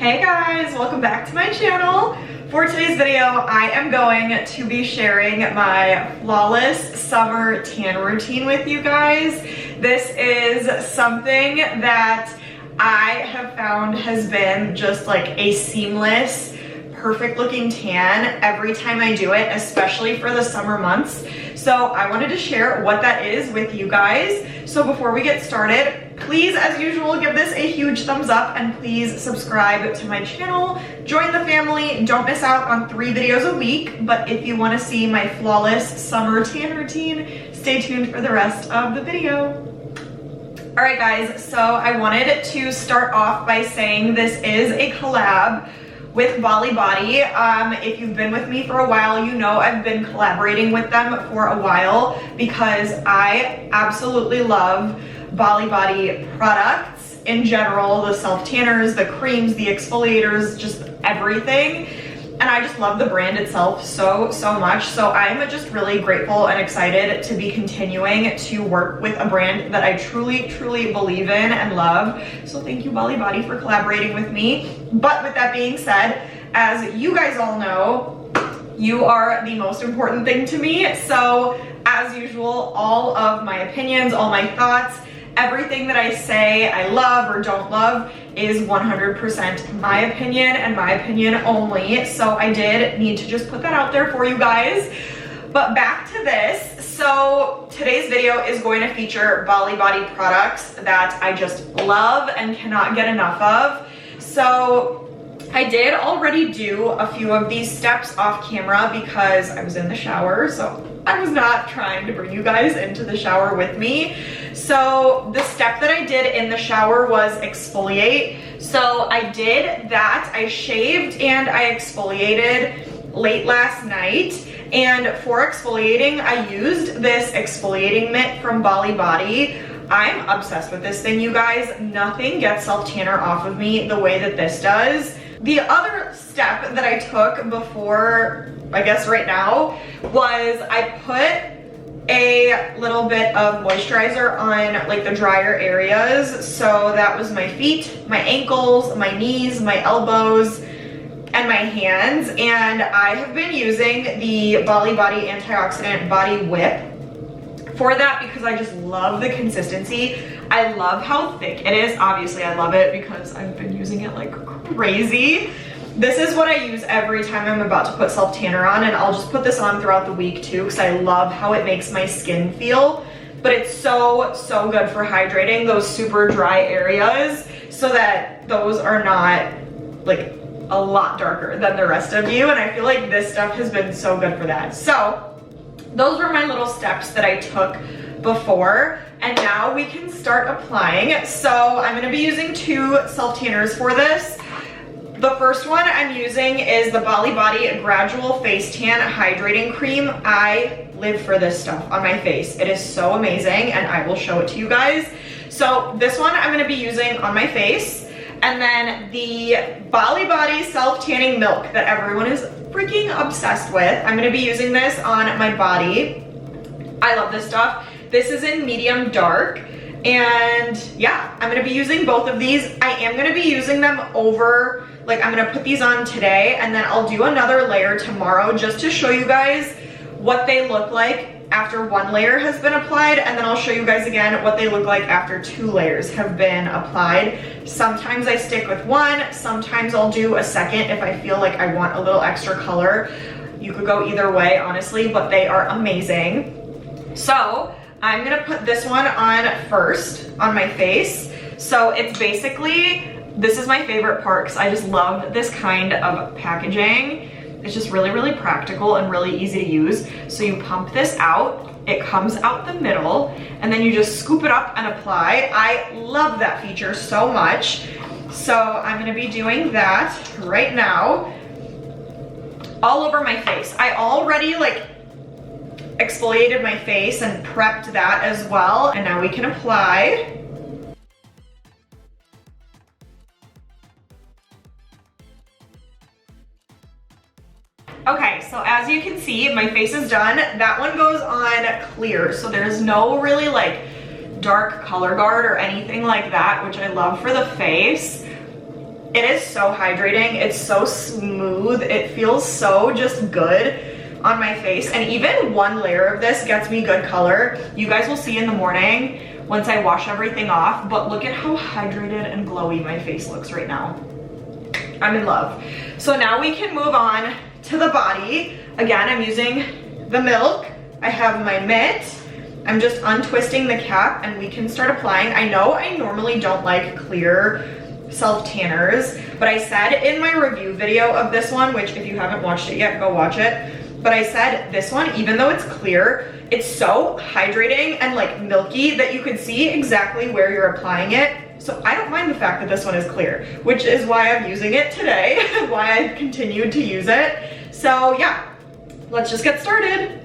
Hey guys, welcome back to my channel. For today's video, I am going to be sharing my flawless summer tan routine with you guys. This is something that I have found has been just like a seamless, perfect looking tan every time I do it, especially for the summer months. So I wanted to share what that is with you guys. So before we get started, please, as usual, give this a huge thumbs up and please subscribe to my channel. Join the family. Don't miss out on 3 videos a week. But if you want to see my flawless summer tan routine, stay tuned for the rest of the video. All right, guys, so I wanted to start off by saying this is a collab with Bali Body. If you've been with me for a while, you know I've been collaborating with them for a while because I absolutely love Bali Body products in general, the self tanners, the creams, the exfoliators, just everything. And I just love the brand itself so much. So I'm just really grateful and excited to be continuing to work with a brand that I truly believe in and love. So thank you, Bali Body, for collaborating with me. But with that being said, as you guys all know, you are the most important thing to me. So as usual, all of my opinions, all my thoughts, everything that I say I love or don't love is 100% my opinion and my opinion only. So I did need to just put that out there for you guys. But back to this. So today's video is going to feature Bali Body products that I just love and cannot get enough of. So I did already do a few of these steps off camera because I was in the shower, so I was not trying to bring you guys into the shower with me. So the step that I did in the shower was exfoliate. So I did that. I shaved and I exfoliated late last night. And for exfoliating, I used this exfoliating mitt from Bali Body. I'm obsessed with this thing, you guys. Nothing gets self-tanner off of me the way that this does. The other step that I took before, I guess right now, was I put a little bit of moisturizer on like the drier areas. So that was my feet, my ankles, my knees, my elbows, and my hands. And I have been using the Bali Body Antioxidant Body Whip for that because I just love the consistency. I love how thick it is. Obviously, I love it because I've been using it like crazy. This is what I use every time I'm about to put self tanner on, and I'll just put this on throughout the week too because I love how it makes my skin feel. But it's so good for hydrating those super dry areas so that those are not like a lot darker than the rest of you. And I feel like this stuff has been so good for that. So those were my little steps that I took before, and now we can start applying. So I'm going to be using 2 self tanners for this. The first one I'm using is the Bali Body Gradual Face Tan Hydrating Cream. I live for this stuff on my face. It is so amazing, and I will show it to you guys. So this one I'm going to be using on my face. And then the Bali Body Self Tanning Milk that everyone is freaking obsessed with. I'm going to be using this on my body. I love this stuff. This is in medium dark. And yeah, I'm going to be using both of these. I am going to be using them over, like I'm going to put these on today and then I'll do another layer tomorrow just to show you guys what they look like after 1 layer has been applied, and then I'll show you guys again what they look like after 2 layers have been applied. Sometimes I stick with 1, sometimes I'll do a second if I feel like I want a little extra color. You could go either way, honestly, but they are amazing. So I'm gonna put this one on first on my face. So it's basically, this is my favorite part because I just love this kind of packaging. It's just really practical and really easy to use. So you pump this out, it comes out the middle, and then you just scoop it up and apply. I love that feature so much. So I'm gonna be doing that right now all over my face. I already like exfoliated my face and prepped that as well. And now we can apply. Okay, so as you can see, my face is done. That one goes on clear, so there's no really like dark color guard or anything like that, which I love for the face. It is so hydrating. It's so smooth. It feels so just good on my face. And even one layer of this gets me good color. You guys will see in the morning once I wash everything off, but look at how hydrated and glowy my face looks right now. I'm in love. So now we can move on to the body. Again, I'm using the Milk. I have my MITT. I'm just untwisting the cap and we can start applying. I know I normally don't like clear self tanners, but I said in my review video of this one, which if you haven't watched it yet, go watch it. But I said this one, even though it's clear, it's so hydrating and like milky that you could see exactly where you're applying it. So I don't mind the fact that this one is clear, which is why I'm using it today, why I've continued to use it. So yeah, let's just get started.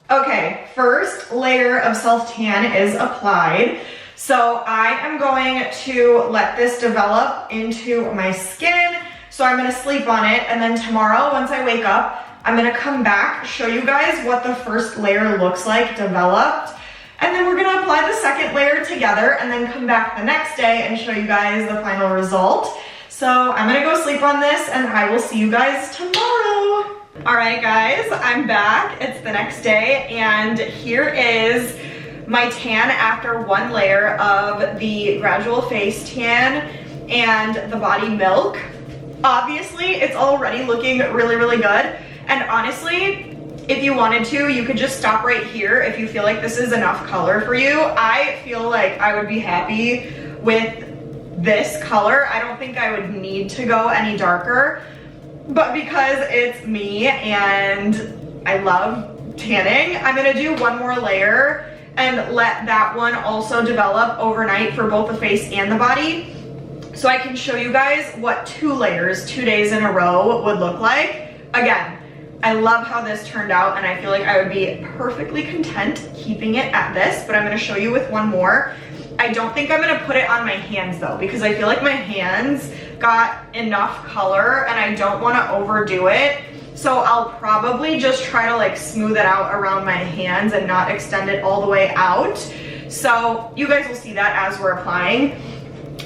Okay, first layer of self tan is applied. So I am going to let this develop into my skin. So I'm gonna sleep on it, and then tomorrow, once I wake up, I'm gonna come back, show you guys what the first layer looks like developed. And then we're gonna apply the second layer together and then come back the next day and show you guys the final result. So I'm gonna go sleep on this and I will see you guys tomorrow. All right, guys, I'm back. It's the next day, and here is my tan after one layer of the Gradual Face Tan and the Body Milk. Obviously, it's already looking really, really good. And honestly, if you wanted to, you could just stop right here if you feel like this is enough color for you. I feel like I would be happy with this color. I don't think I would need to go any darker. But because it's me and I love tanning, I'm gonna do one more layer and let that one also develop overnight for both the face and the body, so I can show you guys what 2 layers, 2 days in a row would look like. Again, I love how this turned out and I feel like I would be perfectly content keeping it at this, but I'm gonna show you with one more. I don't think I'm gonna put it on my hands though, because I feel like my hands got enough color and I don't wanna overdo it. So I'll probably just try to like smooth it out around my hands and not extend it all the way out. So you guys will see that as we're applying.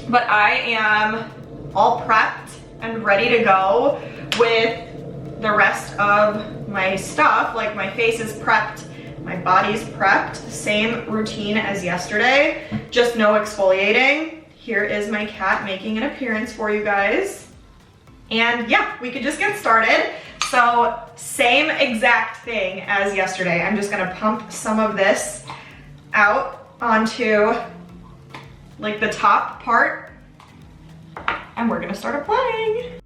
But I am all prepped and ready to go with the rest of my stuff. Like my face is prepped, my body's prepped, same routine as yesterday, just no exfoliating. Here is my cat making an appearance for you guys. And yeah, we could just get started. So same exact thing as yesterday. I'm just gonna pump some of this out onto like the top part, and we're gonna start applying.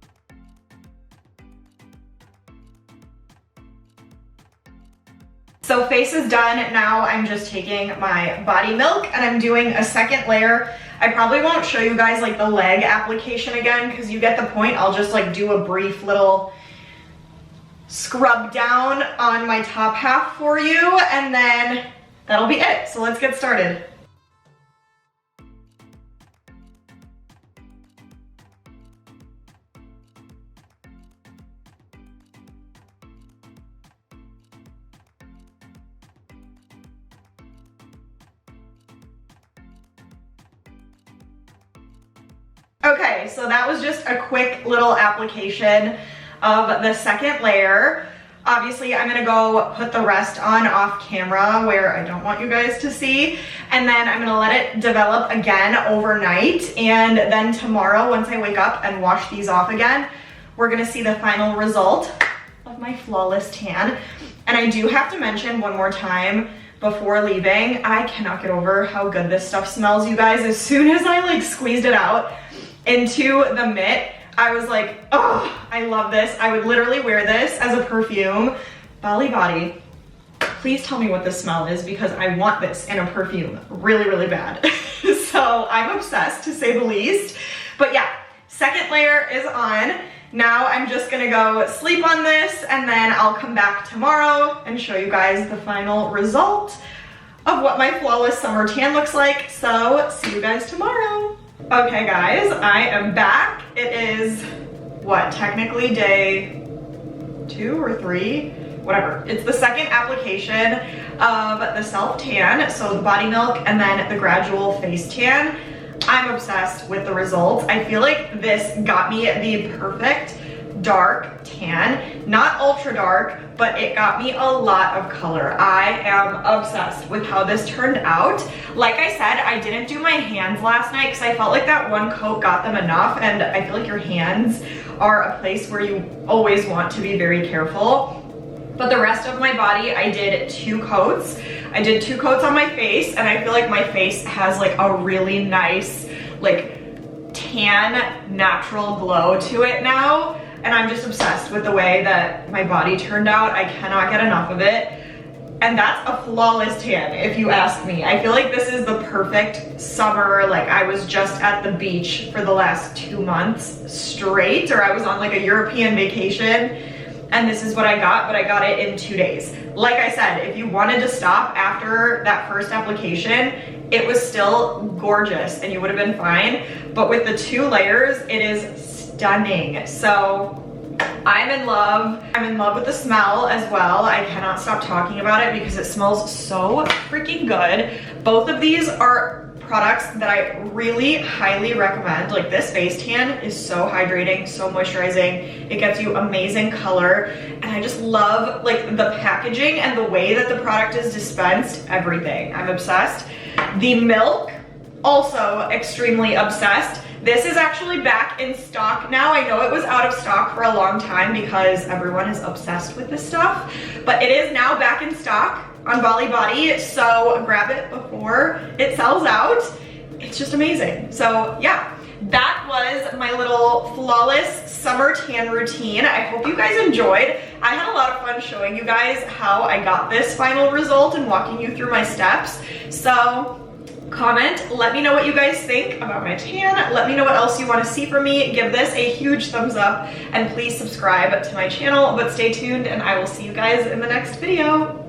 So face is done. Now I'm just taking my Body Milk and I'm doing a second layer. I probably won't show you guys like the leg application again because you get the point. I'll just like do a brief little scrub down on my top half for you, and then that'll be it. So let's get started. Okay, so that was just a quick little application of the second layer. Obviously, I'm gonna go put the rest on off camera where I don't want you guys to see, and then I'm gonna let it develop again overnight, and then tomorrow, once I wake up and wash these off again, we're gonna see the final result of my flawless tan. And I do have to mention one more time before leaving, I cannot get over how good this stuff smells, you guys. As soon as I like squeezed it out into the mitt, I was like, oh, I love this. I would literally wear this as a perfume. Bali Body, please tell me what this smell is because I want this in a perfume really, really bad. So I'm obsessed, to say the least. But yeah, second layer is on, Now I'm just gonna go sleep on this and then I'll come back tomorrow and show you guys the final result of what my flawless summer tan looks like. So see you guys tomorrow. Okay guys, I am back. It is, what, technically day 2 or 3? Whatever. It's the second application of the self tan, so the body milk and then the gradual face tan. I'm obsessed with the results. I feel like this got me the perfect dark tan, not ultra dark, but it got me a lot of color. I am obsessed with how this turned out. Like I said, I didn't do my hands last night because I felt like that one coat got them enough, and I feel like your hands are a place where you always want to be very careful. But the rest of my body, I did 2 coats. I did 2 coats on my face, and I feel like my face has like a really nice, like tan, natural glow to it now. And I'm just obsessed with the way that my body turned out. I cannot get enough of it. And that's a flawless tan, if you ask me. I feel like this is the perfect summer. Like I was just at the beach for the last 2 months straight, or I was on like a European vacation, and this is what I got, but I got it in 2 days. Like I said, if you wanted to stop after that first application, it was still gorgeous and you would have been fine. But with the 2 layers, it is stunning. So I'm in love. I'm in love with the smell as well. I cannot stop talking about it because it smells so freaking good. Both of these are products that I really highly recommend. Like this face tan is so hydrating, so moisturizing. It gets you amazing color. And I just love like the packaging and the way that the product is dispensed, everything. I'm obsessed. The milk, also extremely obsessed. This is actually back in stock now. I know it was out of stock for a long time because everyone is obsessed with this stuff, but it is now back in stock on Bali Body, so grab it before it sells out. It's just amazing. So yeah, that was my little flawless summer tan routine. I hope you guys enjoyed. I had a lot of fun showing you guys how I got this final result and walking you through my steps. So comment, let me know what you guys think about my tan. Let me know what else you want to see from me. Give this a huge thumbs up and please subscribe to my channel, but stay tuned and I will see you guys in the next video.